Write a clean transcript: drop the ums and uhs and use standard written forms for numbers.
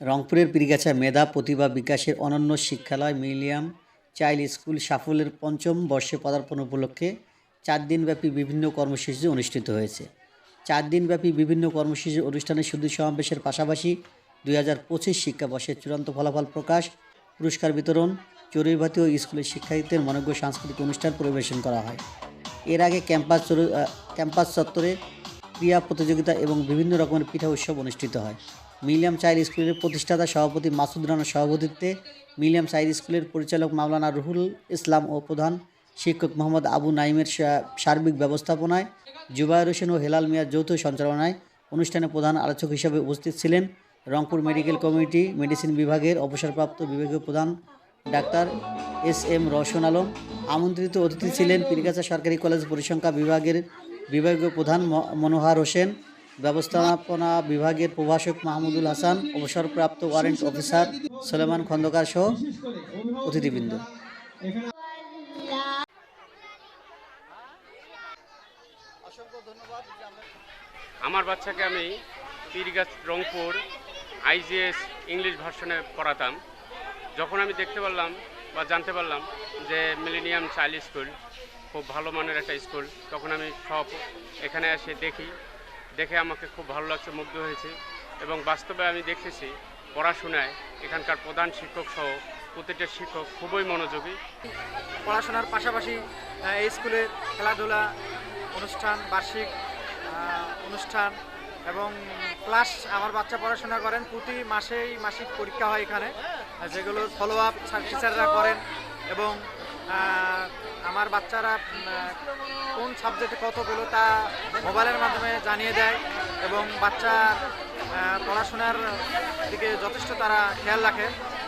রংপুরের পীরগাছা মেধা প্রতিভা বিকাশের অনন্য শিক্ষালয় মিলিয়াম চাইল্ড স্কুল সাফল্যের পঞ্চম বর্ষে পদার্পণ উপলক্ষে ৪ দিনব্যাপী বিভিন্ন কর্মসূচি অনুষ্ঠিত হয়েছে। ৪ দিনব্যাপী বিভিন্ন কর্মসূচির অনুষ্ঠানে শুধু সমাবেশের পাশাপাশি ২০২৫ শিক্ষাবর্ষের চূড়ান্ত ফলাফল প্রকাশ, পুরস্কার বিতরণ, চড়ুইভাতি ও স্কুলের শিক্ষার্থীদের মনোজ্ঞ সাংস্কৃতিক অনুষ্ঠান পরিবেশন করা হয়। এর আগে ক্যাম্পাস চত্বরে ক্রীড়া প্রতিযোগিতা এবং বিভিন্ন রকমের পিঠা উৎসব অনুষ্ঠিত হয়। মিলিয়াম চাইল্ড স্কুলের প্রতিষ্ঠাতা সভাপতি মাসুদ রানার সভাপতিত্বে মিলিয়াম চাইল্ড স্কুলের পরিচালক মাওলানা রুহুল ইসলাম ও প্রধান শিক্ষক মোহাম্মদ আবু নাইমের সার্বিক ব্যবস্থাপনায় জুবায়ের হোসেন ও হেলাল মিয়ার যৌথ সঞ্চালনায় অনুষ্ঠানে প্রধান আলোচক হিসেবে উপস্থিত ছিলেন রংপুর মেডিকেল কমিউনিটি মেডিসিন বিভাগের অবসরপ্রাপ্ত বিভাগীয় প্রধান ডাক্তার এস.এম. রওশন আলম। আমন্ত্রিত অতিথি ছিলেন পীরগাছা সরকারি কলেজ পরিসংখ্যা বিভাগের বিভাগীয় প্রধান মনোহার হোসেন, ব্যবস্থাপনা বিভাগের প্রভাষক মাহমুদুল হাসান, অবসরপ্রাপ্ত ওয়ারেন্ট অফিসার সুলেমান খন্দকার সহ অতিথিবৃন্দ। আমার বাচ্চাকে আমি পীরগাছা রংপুর আইজিএস ইংলিশ ভার্সনে পড়াতাম। যখন আমি দেখতে পারলাম বা জানতে পারলাম যে মিলেনিয়াম চাইল্ড স্কুল খুব ভালো মানের একটা স্কুল, তখন আমি সব এখানে এসে দেখে আমাকে খুব ভালো লাগছে, মুগ্ধ হয়েছে। এবং বাস্তবে আমি দেখতেছি পড়াশোনায় এখানকার প্রধান শিক্ষক সহ প্রতিটা শিক্ষক খুবই মনোযোগী। পড়াশোনার পাশাপাশি এই স্কুলে খেলাধুলা অনুষ্ঠান, বার্ষিক অনুষ্ঠান এবং ক্লাস আমার বাচ্চা পড়াশোনা করেন। প্রতি মাসেই মাসিক পরীক্ষা হয় এখানে, যেগুলো ফলো আপ টিচাররা করেন এবং আমার বাচ্চারা কোন সাবজেক্টে কত পেলো তা মোবাইলের মাধ্যমে জানিয়ে দেয় এবং বাচ্চা পড়াশোনার দিকে যথেষ্ট তারা খেয়াল রাখে।